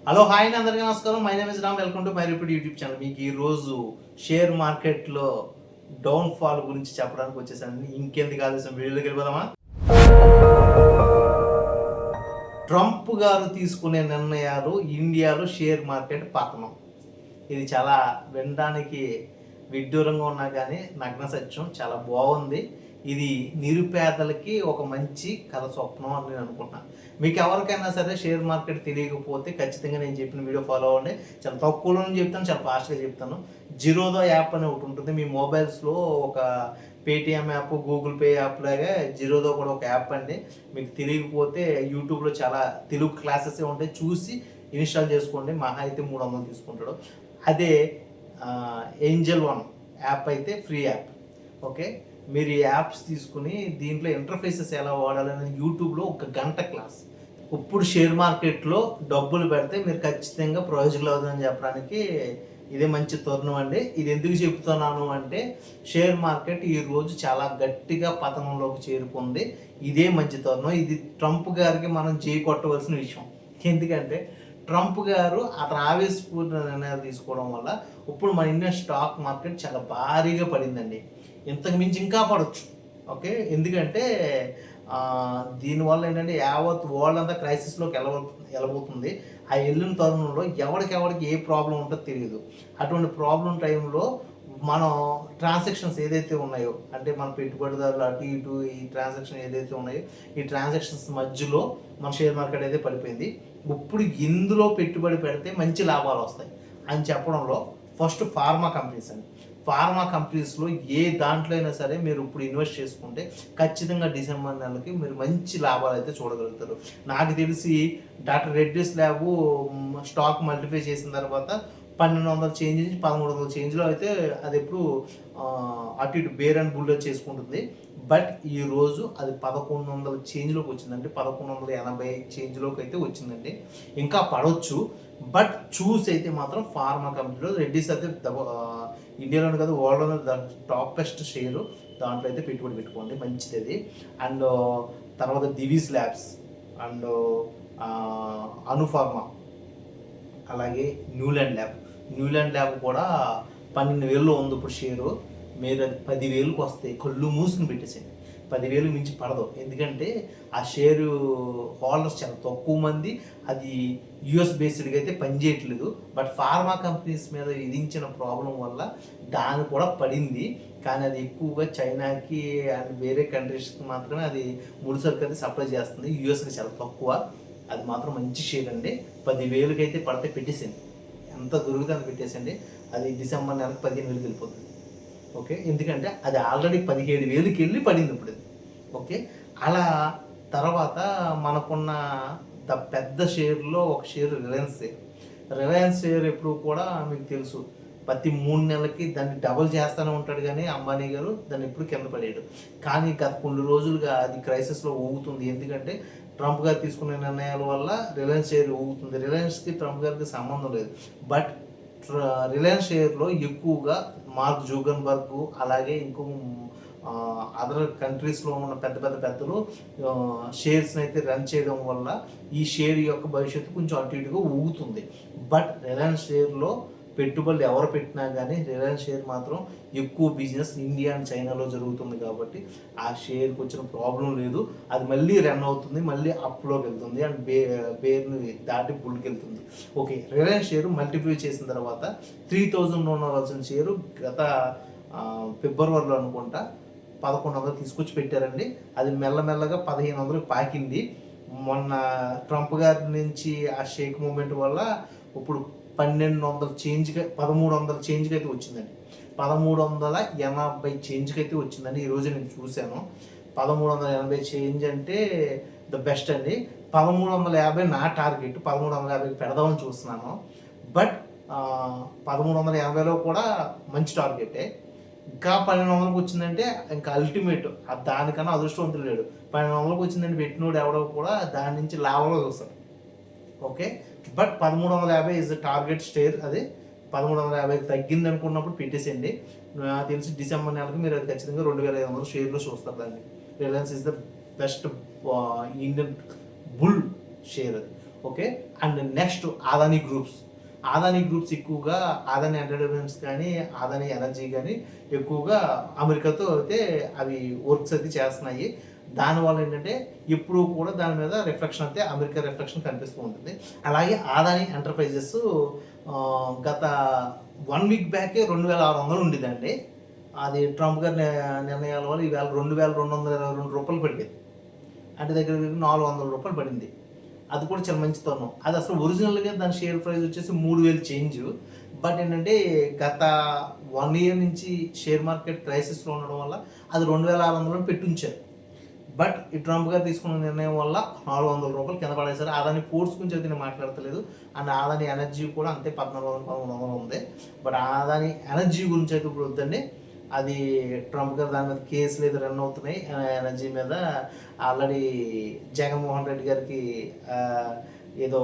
Hello hi అందరికీ నమస్కారం. My name is Ram. Welcome to my repeat YouTube channel. మీకు ఈరోజు షేర్ మార్కెట్లో డౌన్ ఫాల్ గురించి చెప్పడానికి వచ్చేసాను. ఇంకెందుకు ఆలస్యం, వీడియోలోకి వెళ్ళిపోదామా? ట్రంప్ గారు తీసుకునే నిర్ణయాలు ఇండియాలో షేర్ మార్కెట్ పతనం. ఇది చాలా వినడానికి విడ్డూరంగా ఉన్నా కానీ నగ్న సత్యం. చాలా బాగుంది. ఇది నిరుపేదలకి ఒక మంచి కల స్వప్నం అని నేను అనుకుంటున్నాను. మీకు ఎవరికైనా సరే షేర్ మార్కెట్ తెలియకపోతే ఖచ్చితంగా నేను చెప్పిన వీడియో ఫాలో అవ్వండి. చాలా తక్కువలో చెప్తాను, చాలా ఫాస్ట్గా చెప్తాను. జిరోదా యాప్ అని ఒకటి ఉంటుంది మీ మొబైల్స్లో. ఒక Paytm app, Google pay app లాగా జిరోదా కూడా ఒక యాప్ అండి. మీకు తెలియకపోతే యూట్యూబ్లో చాలా తెలుగు క్లాసెస్ ఉంటాయి, చూసి ఇన్స్టాల్ చేసుకోండి. మహా అయితే 300 తీసుకుంటాడు. అదే ఏంజల్ వన్ యాప్ అయితే ఫ్రీ యాప్. ఓకే, మీరు ఈ యాప్స్ తీసుకుని దీంట్లో ఇంటర్ఫేసెస్ ఎలా వాడాలని యూట్యూబ్లో ఒక గంట క్లాస్. ఇప్పుడు షేర్ మార్కెట్లో డబ్బులు పెడితే మీరు ఖచ్చితంగా ప్రయోజకులు అవుతుందని చెప్పడానికి ఇదే మంచి తరుణం అండి. ఇది ఎందుకు చెప్తున్నాను అంటే, షేర్ మార్కెట్ ఈరోజు చాలా గట్టిగా పతనంలోకి చేరుకుంది. ఇదే మంచి తరుణం. ఇది ట్రంప్ గారికి మనం చేయి కొట్టవలసిన విషయం. ఎందుకంటే ట్రంప్ గారు అతను ఆవేశపూర్ణ నిర్ణయాలు తీసుకోవడం వల్ల ఇప్పుడు మన ఇండియన్ స్టాక్ మార్కెట్ చాలా భారీగా పడిందండి. ఇంతకు మించి ఇంకా పడవచ్చు. ఓకే, ఎందుకంటే దీనివల్ల ఏంటంటే యావత్ వరల్డ్ అంతా క్రైసిస్లోకి వెళ్ళబోతుంది. ఆ వెళ్ళిన తరుణంలో ఎవరికి ఏ ప్రాబ్లం ఉంటుందో తెలియదు. అటువంటి ప్రాబ్లం టైంలో మనం ట్రాన్సాక్షన్స్ ఏదైతే ఉన్నాయో, అంటే మన పెట్టుబడిదారులు అటు ఇటు ఈ ట్రాన్సాక్షన్ ఏదైతే ఉన్నాయో, ఈ ట్రాన్సాక్షన్స్ మధ్యలో మన షేర్ మార్కెట్ అయితే పడిపోయింది. ఇప్పుడు ఇందులో పెట్టుబడి పెడితే మంచి లాభాలు వస్తాయి అని చెప్పడంలో ఫస్ట్ ఫార్మా కంపెనీస్ అండి. ఫార్మా కంపెనీస్లో ఏ దాంట్లో అయినా సరే మీరు ఇప్పుడు ఇన్వెస్ట్ చేసుకుంటే ఖచ్చితంగా డిసెంబర్ నెలకి మీరు మంచి లాభాలు అయితే చూడగలుగుతారు. నాకు తెలిసి doctor Reddy's lab stock multiply చేసిన తర్వాత 1200 చేంజ్ నుంచి 1300 చేంజ్లో అయితే అది ఎప్పుడు అటు ఇటు బేర్ అండ్ బుల్ చేసుకుంటుంది. బట్ ఈరోజు అది 1100 చేంజ్లోకి వచ్చిందండి. 1180 చేంజ్లోకి అయితే వచ్చిందండి. ఇంకా పడవచ్చు, బట్ చూస్ అయితే మాత్రం ఫార్మా కంపెనీలో రెడ్డిస్ అయితే ఇండియాలోనే కాదు వరల్డ్లోనే టాపెస్ట్ షేరు. దాంట్లో అయితే పెట్టుబడి పెట్టుకోండి, మంచిది అది. అండ్ తర్వాత దివీస్ ల్యాబ్స్ అండ్ అనుఫార్మా, అలాగే న్యూలాండ్ ల్యాబ్ కూడా 12,000లో ఉంది ఇప్పుడు షేరు. మీరు అది 10,000కి వస్తే కళ్ళు మూసుకుని పెట్టేసేయండి. 10,000 మించి పడదు. ఎందుకంటే ఆ షేరు హోల్డర్స్ చాలా తక్కువ మంది. అది యుఎస్ బేస్డ్గా అయితే పనిచేయట్లేదు. బట్ ఫార్మా కంపెనీస్ మీద విధించిన ప్రాబ్లం వల్ల దాని కూడా పడింది. కానీ అది ఎక్కువగా చైనాకి అండ్ వేరే కంట్రీస్కి మాత్రమే అది ముడిసరుకు అయితే సప్లై చేస్తుంది. యుఎస్కి చాలా తక్కువ. అది మాత్రం మంచి షేర్ అండి. 10,000కి అయితే పడితే పెట్టేసింది. ఎంత దొరికితే అంత పెట్టేసండి. అది డిసెంబర్ నెలకు 15,000కి వెళ్ళిపోతుంది. ఓకే, ఎందుకంటే అది ఆల్రెడీ 17,000కి వెళ్ళి పడింది ఇప్పుడు. ఓకే, అలా తర్వాత మనకున్న పెద్ద షేర్లో ఒక షేర్ రిలయన్స్ షేర్ ఎప్పుడు కూడా మీకు తెలుసు ప్రతి 3 నెలలకి దాన్ని డబుల్ చేస్తూనే ఉంటాడు. కానీ అంబానీ గారు దాన్ని ఎప్పుడు కింద పడేయడు. కానీ గత కొన్ని రోజులుగా అది క్రైసిస్లో ఊగుతుంది. ఎందుకంటే ట్రంప్ గారు తీసుకునే నిర్ణయాల వల్ల రిలయన్స్ షేర్ ఊగుతుంది. రిలయన్స్కి ట్రంప్ గారికి సంబంధం లేదు. బట్ రిలయన్స్ షేర్లో ఎక్కువగా మార్క్ జూగన్బర్గ్ అలాగే ఇంకో అదర్ కంట్రీస్లో ఉన్న పెద్దలు షేర్స్ని అయితే రన్ చేయడం వల్ల ఈ షేర్ యొక్క భవిష్యత్తు కొంచెం అటు ఇటుగా ఊగుతుంది. బట్ రిలయన్స్ షేర్లో పెట్టుబడులు ఎవరు పెట్టినా కానీ రిలయన్స్ షేర్ మాత్రం ఎక్కువ బిజినెస్ ఇండియా అండ్ చైనాలో జరుగుతుంది కాబట్టి ఆ షేర్కి వచ్చిన ప్రాబ్లం లేదు. అది మళ్ళీ రన్ అవుతుంది, మళ్ళీ అప్లోకి వెళ్తుంది అండ్ బేర్ని దాటి బుల్కి వెళ్తుంది. ఓకే, రిలయన్స్ షేర్ మల్టిప్లై చేసిన తర్వాత 3,000 ఉండవలసిన షేరు గత ఫిబ్రవరిలో అనుకుంటా 1,100 తీసుకొచ్చి పెట్టారండి. అది మెల్లమెల్లగా 1,500కి పాకింది. మొన్న ట్రంప్ గారి నుంచి ఆ షేక్ మూమెంట్ వల్ల ఇప్పుడు 1,200 చేంజ్గా 1,300 చేంజ్కి అయితే వచ్చిందండి. 1,380 చేంజ్కి అయితే వచ్చిందండి. ఈరోజు నేను చూశాను. 1,380 చేంజ్ అంటే ద బెస్ట్ అండి. 1,350 నా టార్గెట్. 1,350కి పెడదామని చూస్తున్నాను. బట్ 1,380లో కూడా మంచి టార్గెటే. ఇంకా 1,200కి వచ్చిందంటే ఇంకా అల్టిమేట్. దానికన్నా అదృష్టవంతులు లేడు. 1,200కి వచ్చిందంటే పెట్టినోడు ఎవడో కూడా దాని నుంచి లాభంలో చూస్తాడు. Okay, but 1,350 is the target share. అది 1,350కి తగ్గింది అనుకున్నప్పుడు పెట్టేసేయండి. నాకు తెలిసి డిసెంబర్ నెలకి మీరు అది ఖచ్చితంగా 2,500 షేర్లో చూస్తారు దాన్ని. Reliance is the best Indian bull share అది. Okay. And next Adani groups ఎక్కువగా అదానీ ఎంటర్టైన్మెంట్స్ కానీ అదానీ ఎనర్జీ కానీ ఎక్కువగా అమెరికాతో అయితే అవి వర్క్స్ అయితే చేస్తున్నాయి. దానివల్ల ఏంటంటే ఎప్పుడు కూడా దాని మీద రిఫ్లెక్షన్ అయితే అమెరికా రిఫ్లెక్షన్ కనిపిస్తూ ఉంటుంది. అలాగే అదానీ ఎంటర్ప్రైజెస్ గత 1 వీక్ బ్యాకే 2600 ఉండేదండి. అది ట్రంప్ గారి నిర్ణయాల వల్ల ఈవేళ 2222 రూపాయలు పడింది. అంటే దగ్గర దగ్గర 400 రూపాయలు పడింది. అది కూడా చాలా మంచి తరుణం. అది అసలు ఒరిజినల్గా దాని షేర్ ప్రైస్ వచ్చేసి 3000 చేంజ్. బట్ ఏంటంటే గత 1 ఇయర్ నుంచి షేర్ మార్కెట్ క్రైసిస్లో ఉండడం వల్ల అది 2600 పెట్టి ఉంచారు. బట్ ఈ ట్రంప్ గారు తీసుకున్న నిర్ణయం వల్ల 400 రూపాయలు కింద పడేశారు. అదాని పోర్ట్స్ గురించి అయితే నేను మాట్లాడతలేదు. అండ్ అదాని ఎనర్జీ కూడా అంతే 1400 ఉంది. బట్ అదాని ఎనర్జీ గురించి అయితే ఇప్పుడు వద్దండి. అది ట్రంప్ గారు దాని మీద కేసులు ఏదో రన్ అవుతున్నాయి ఎనర్జీ మీద. ఆల్రెడీ జగన్మోహన్ రెడ్డి గారికి ఏదో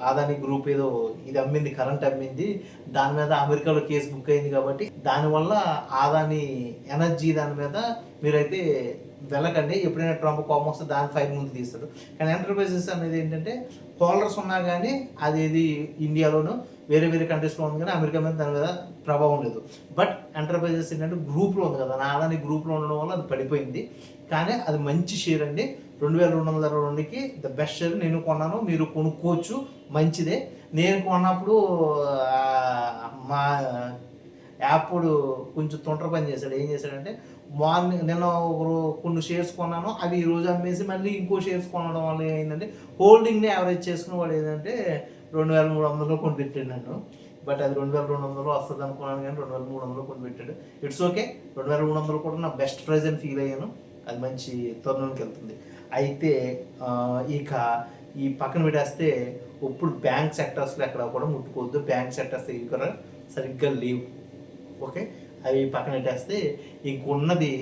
అదాని గ్రూప్ ఏదో ఇది అమ్మింది, కరెంట్ అమ్మింది, దాని మీద అమెరికాలో కేసు బుక్ అయింది. కాబట్టి దానివల్ల అదాని ఎనర్జీ దాని మీద మీరైతే వెళ్ళకండి. ఎప్పుడైనా ట్రంప్ కోపం వస్తే దాని ఫైల్ ముందు తీస్తాడు. కానీ ఎంటర్ప్రైజెస్ అనేది ఏంటంటే హోల్డర్స్ ఉన్నా కానీ అది ఇండియాలోనూ వేరే వేరే కంట్రీస్లో ఉంది కానీ అమెరికా మీద దాని మీద ప్రభావం లేదు. బట్ ఎంటర్ప్రైజెస్ ఏంటంటే గ్రూప్లో ఉంది కదా, నా అదాని గ్రూప్లో ఉండడం వల్ల అది పడిపోయింది. కానీ అది మంచి షేర్ అండి. 2222కి ద బెస్ట్ షేర్. నేను కొన్నాను, మీరు కొనుక్కోవచ్చు, మంచిదే. నేను కొన్నప్పుడు మా యాప్డు కొంచెం తొంటర పని చేశాడు. ఏం చేశాడంటే మార్నింగ్ నేను కొన్ని షేర్స్ కొన్నాను, అవి ఈ రోజు అమ్మేసి మళ్ళీ ఇంకో షేర్స్ కొనడం వల్ల ఏంటంటే హోల్డింగ్ని యావరేజ్ చేసుకుని వాడు ఏంటంటే 2300 కొని పెట్టాడు నన్ను. బట్ అది 2200 వస్తుంది అనుకున్నాను కానీ 2300 కొని పెట్టాడు. It's okay. 2300 కూడా నా బెస్ట్ ప్రైజ్ అని ఫీల్ అయ్యాను. అది మంచి తరుణంకి వెళ్తుంది. అయితే ఇక ఈ పక్కన పెట్టేస్తే ఇప్పుడు బ్యాంక్ సెక్టర్స్లో ఎక్కడ కూడా ముట్టుకోవద్దు. బ్యాంక్ సెక్టర్స్ ఇక్కడ సరిగ్గా లేవు. ఓకే, అవి పక్కన పెట్టేస్తే ఇంకున్నది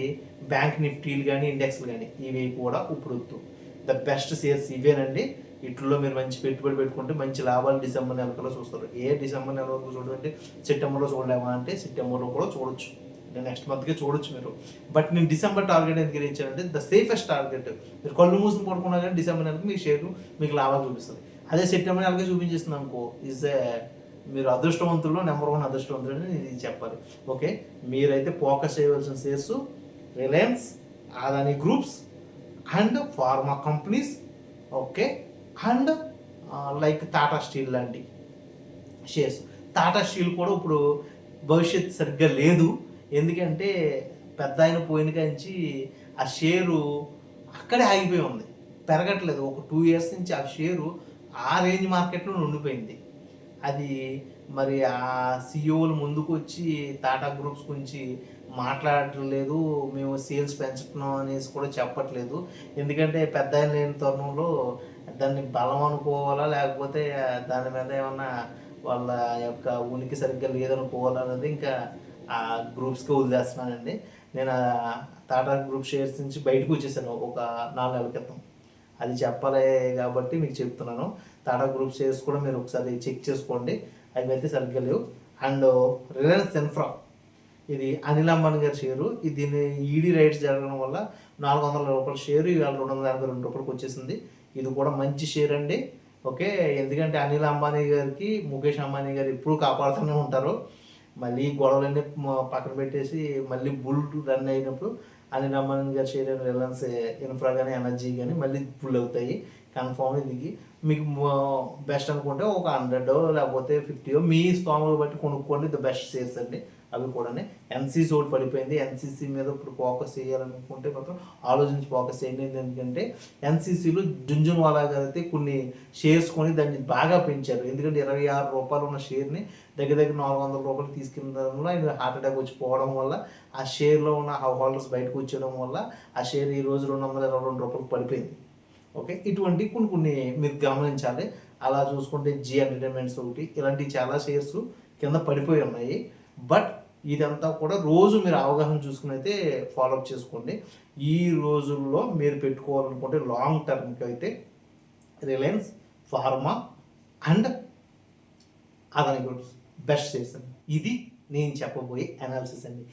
బ్యాంక్ నిఫ్టీలు కానీ ఇండెక్స్లు కానీ ఇవి కూడా ఇప్పుడు వద్దు. ద బెస్ట్ షేర్స్ ఇవేనండి. వీటిల్లో మీరు మంచి పెట్టుబడి పెట్టుకుంటే మంచి లాభాలు డిసెంబర్ నెలలో చూస్తారు. డిసెంబర్ నెల వరకు చూడండి, సెప్టెంబర్లో చూడలేమా అంటే సెప్టెంబర్లో కూడా చూడొచ్చు, నెక్స్ట్ మంత్కి చూడొచ్చు మీరు. బట్ నేను డిసెంబర్ టార్గెట్ ఎందుకు ఇచ్చానంటే ద సేఫెస్ట్ టార్గెట్. మీరు కళ్ళు మూసుకుని పడుకున్నా కానీ డిసెంబర్ నెలకు మీ షేర్ మీకు లాభాలు చూపిస్తుంది. అదే సెప్టెంబర్ నెలకే చూపించేస్తుంది అనుకో, మీరు అదృష్టవంతుల్లో నెంబర్ 1 అదృష్టవంతులు అని ఇది చెప్పాలి. ఓకే, మీరైతే ఫోకస్ చేయవలసిన shares Reliance, Adani groups and pharma companies. Okay, and like Tata steel లాంటి షేర్స్. టాటా స్టీల్ కూడా ఇప్పుడు భవిష్యత్తు సరిగ్గా లేదు. ఎందుకంటే పెద్ద ఆయన పోయిన కాంచి ఆ షేరు అక్కడే ఆగిపోయి ఉంది, పెరగట్లేదు. ఒక 2 ఇయర్స్ నుంచి ఆ షేరు ఆ రేంజ్ మార్కెట్లో ఉండిపోయింది. అది మరి ఆ సిఇఓలు ముందుకు వచ్చి టాటా గ్రూప్స్ గురించి మాట్లాడట్లేదు, మేము సేల్స్ పెంచుతున్నాం అనేసి కూడా చెప్పట్లేదు. ఎందుకంటే పెద్ద ఆయన లేని తరుణంలో దాన్ని బలం అనుకోవాలా లేకపోతే దాని మీద ఏమన్నా వాళ్ళ యొక్క ఉనికి సరిగ్గా లేదనుకోవాలన్నది ఇంకా ఆ గ్రూప్స్కి వదిలేస్తున్నానండి. నేను టాటా గ్రూప్ షేర్స్ నుంచి బయటకు వచ్చేసాను ఒక 4 నెలల క్రితం. అది చెప్పాలి కాబట్టి మీకు చెప్తున్నాను. టాటా గ్రూప్ షేర్స్ కూడా మీరు ఒకసారి చెక్ చేసుకోండి, అవి అయితే సరిగ్గా లేవు. అండ్ రిలయన్స్ ఇన్ఫ్రా, ఇది అనిల్ అంబానీ గారి షేరు. దీన్ని ఈడీ రైట్స్ జరగడం వల్ల 400 రూపాయల షేరు ఇవాళ 282 రూపాయలకు వచ్చేసింది. ఇది కూడా మంచి షేర్ అండి. ఓకే, ఎందుకంటే అనిల్ అంబానీ గారికి ముఖేష్ అంబానీ గారు ఎప్పుడూ కాపాడుతూనే ఉంటారు. మళ్ళీ గొడవలన్నీ పక్కన పెట్టేసి మళ్ళీ బుల్ రన్ అయినప్పుడు అనిల్ అంబానీ గారి షేర్ రిలయన్స్ ఇన్ఫ్రా కానీ ఎనర్జీ కానీ మళ్ళీ బుల్ అవుతాయి కన్ఫామ్. ఇది మీకు బెస్ట్ అనుకుంటే ఒక 100 లేకపోతే 50 మీ స్తోమలు బట్టి కొనుక్కోండి. ద బెస్ట్ షేర్స్ అండి అవి కూడా. ఎన్సీసీ ఒకటి పడిపోయింది. ఎన్సీసీ మీద ఇప్పుడు ఫోకస్ చేయాలనుకుంటే మాత్రం ఆలోచించి ఫోకస్ చేయండి. ఎందుకంటే ఎన్సీసీలో జుంజున్వాలా గారు అయితే కొన్ని షేర్స్ కొని దాన్ని బాగా పెంచారు. ఎందుకంటే 26 రూపాయలు ఉన్న షేర్ని దగ్గర దగ్గర 400 రూపాయలు తీసుకెళ్ళడంలో ఆయన హార్ట్ అటాక్ వచ్చి పోవడం వల్ల ఆ షేర్లో ఉన్న హోల్డర్స్ బయటకు వచ్చేయడం వల్ల ఆ షేర్ ఈ రోజు 222 రూపాయలకు పడిపోయింది. ఓకే, ఇటువంటి కొన్ని మీరు గమనించాలి. అలా చూసుకుంటే జీ ఎంటర్టైన్మెంట్స్ ఒకటి, ఇలాంటివి చాలా షేర్స్ కింద పడిపోయి ఉన్నాయి. బట్ ఇదంతా కూడా రోజు మీరు అవగాహన చూసుకుని అయితే ఫాలోఅప్ చేసుకోండి. ఈ రోజుల్లో మీరు పెట్టుకోవాలనుకుంటే లాంగ్ టర్మ్కి అయితే Reliance, pharma and Adani groups best shares అండి. ఇది నేను చెప్పబోయే అనాలిసిస్ అండి.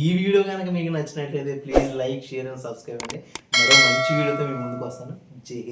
ఈ వీడియో కనుక మీకు నచ్చినట్లయితే please like, share and subscribe అండి. మరో మంచి వీడియోతో మీ ముందుకు వస్తాను. జై హింద్.